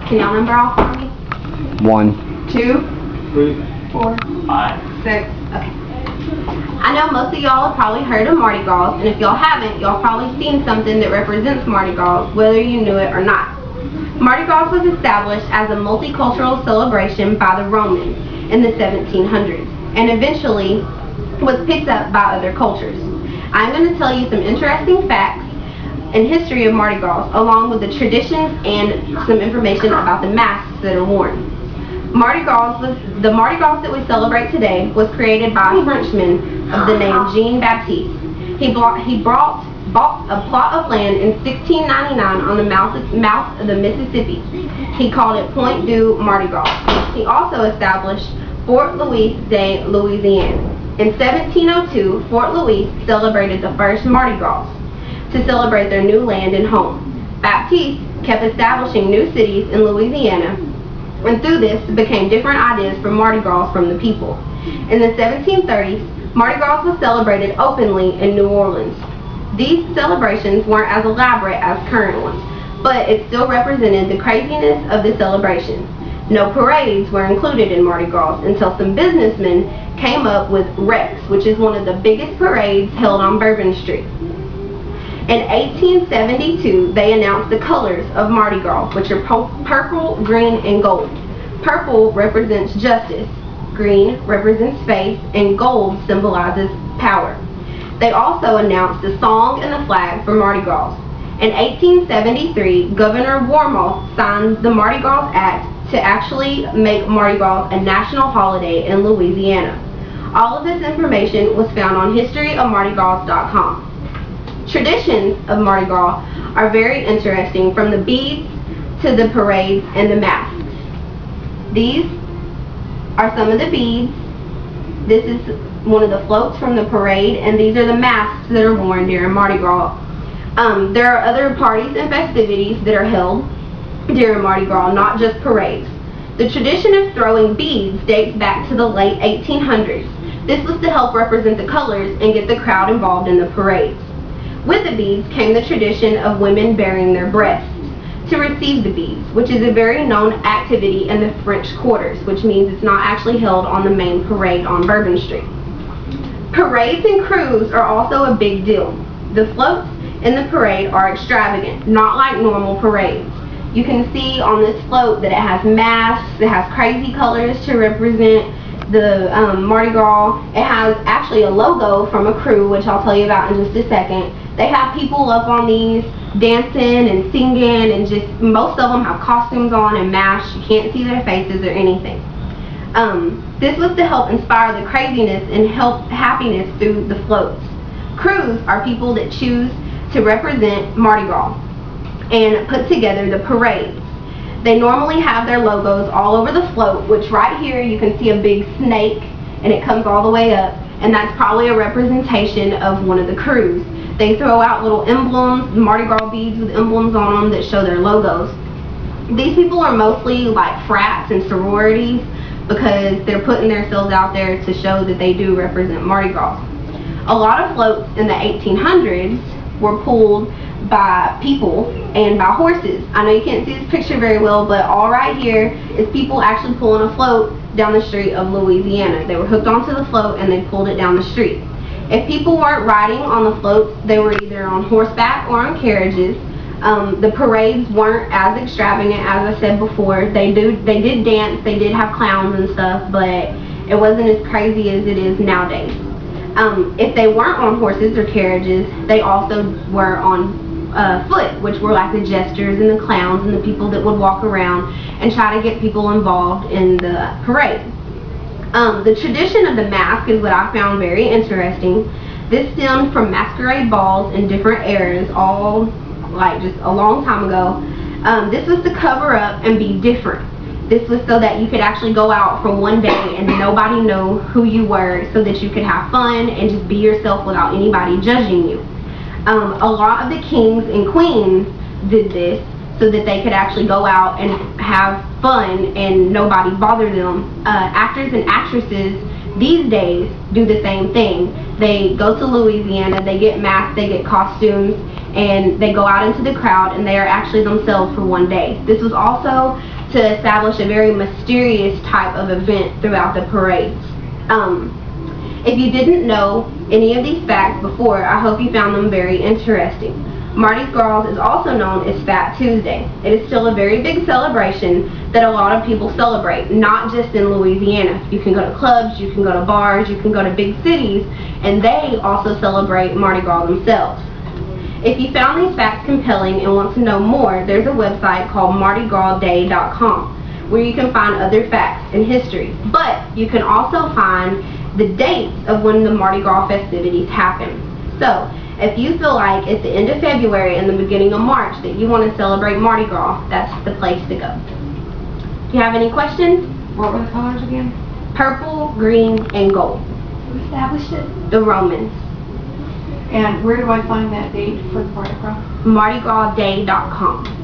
Can y'all number off for me? 1, 2, 3, 4, 5. 6. Okay. I know most of y'all have probably heard of Mardi Gras, and if y'all haven't, y'all probably seen something that represents Mardi Gras, whether you knew it or not. Mardi Gras was established as a multicultural celebration by the Romans in the 1700s, and eventually was picked up by other cultures. I'm going to tell you some interesting facts and history of Mardi Gras, along with the traditions and some information about the masks that are worn. The Mardi Gras that we celebrate today was created by a Frenchman of the name Jean-Baptiste. He bought a plot of land in 1699 on the mouth of the Mississippi. He called it Point du Mardi Gras. He also established Fort Louis de Louisiane. In 1702, Fort Louis celebrated the first Mardi Gras to celebrate their new land and home. Baptiste kept establishing new cities in Louisiana, and through this became different ideas for Mardi Gras from the people. In the 1730s, Mardi Gras was celebrated openly in New Orleans. These celebrations weren't as elaborate as current ones, but it still represented the craziness of the celebration. No parades were included in Mardi Gras until some businessmen came up with Rex, which is one of the biggest parades held on Bourbon Street. In 1872, they announced the colors of Mardi Gras, which are purple, green, and gold. Purple represents justice, green represents faith, and gold symbolizes power. They also announced the song and the flag for Mardi Gras. In 1873, Governor Warmoth signed the Mardi Gras Act to actually make Mardi Gras a national holiday in Louisiana. All of this information was found on historyofmardigras.com. Traditions of Mardi Gras are very interesting, from the beads to the parades and the masks. These are some of the beads. This is one of the floats from the parade, and these are the masks that are worn during Mardi Gras. There are other parties and festivities that are held during Mardi Gras, not just parades. The tradition of throwing beads dates back to the late 1800s. This was to help represent the colors and get the crowd involved in the parades. With the beads came the tradition of women baring their breasts to receive the beads, which is a very known activity in the French quarters, which means it's not actually held on the main parade on Bourbon Street. Parades and crews are also a big deal. The floats in the parade are extravagant, not like normal parades. You can see on this float that it has masks, it has crazy colors to represent the Mardi Gras. It has actually a logo from a crew, which I'll tell you about in just a second. They have people up on these dancing and singing, and just most of them have costumes on and masks. You can't see their faces or anything. This was to help inspire the craziness and help happiness through the floats. Crews are people that choose to represent Mardi Gras and put together the parades. They normally have their logos all over the float, which right here you can see a big snake, and it comes all the way up, and that's probably a representation of one of the crews. They throw out little emblems, Mardi Gras beads with emblems on them that show their logos. These people are mostly like frats and sororities because they're putting themselves out there to show that they do represent Mardi Gras. A lot of floats in the 1800s were pulled by people and by horses. I know you can't see this picture very well, but all right here is people actually pulling a float down the street of Louisiana. They were hooked onto the float and they pulled it down the street. If people weren't riding on the floats, they were either on horseback or on carriages. The parades weren't as extravagant as I said before. They did dance, they did have clowns and stuff, but it wasn't as crazy as it is nowadays. If they weren't on horses or carriages, they also were on foot, which were like the jesters and the clowns and the people that would walk around and try to get people involved in the parade. The tradition of the mask is what I found very interesting. This stemmed from masquerade balls in different eras, all like just a long time ago. This was to cover up and be different. This was so that you could actually go out for one day and nobody know who you were, so that you could have fun and just be yourself without anybody judging you. A lot of the kings and queens did this so that they could actually go out and have fun and nobody bothered them. Actors and actresses these days do the same thing. They go to Louisiana, they get masked, they get costumes, and they go out into the crowd and they are actually themselves for one day. This was also to establish a very mysterious type of event throughout the parades. If you didn't know any of these facts before, I hope you found them very interesting. Mardi Gras is also known as Fat Tuesday. It is still a very big celebration that a lot of people celebrate, not just in Louisiana. You can go to clubs, you can go to bars, you can go to big cities, and they also celebrate Mardi Gras themselves. If you found these facts compelling and want to know more, there's a website called MardiGrasDay.com where you can find other facts and history. But you can also find the dates of when the Mardi Gras festivities happen. So, if you feel like it's the end of February and the beginning of March that you want to celebrate Mardi Gras, that's the place to go. Do you have any questions? What were the colors again? Purple, green, and gold. Who established it? The Romans. And where do I find that date for the Mardi Gras? MardiGrasDay.com.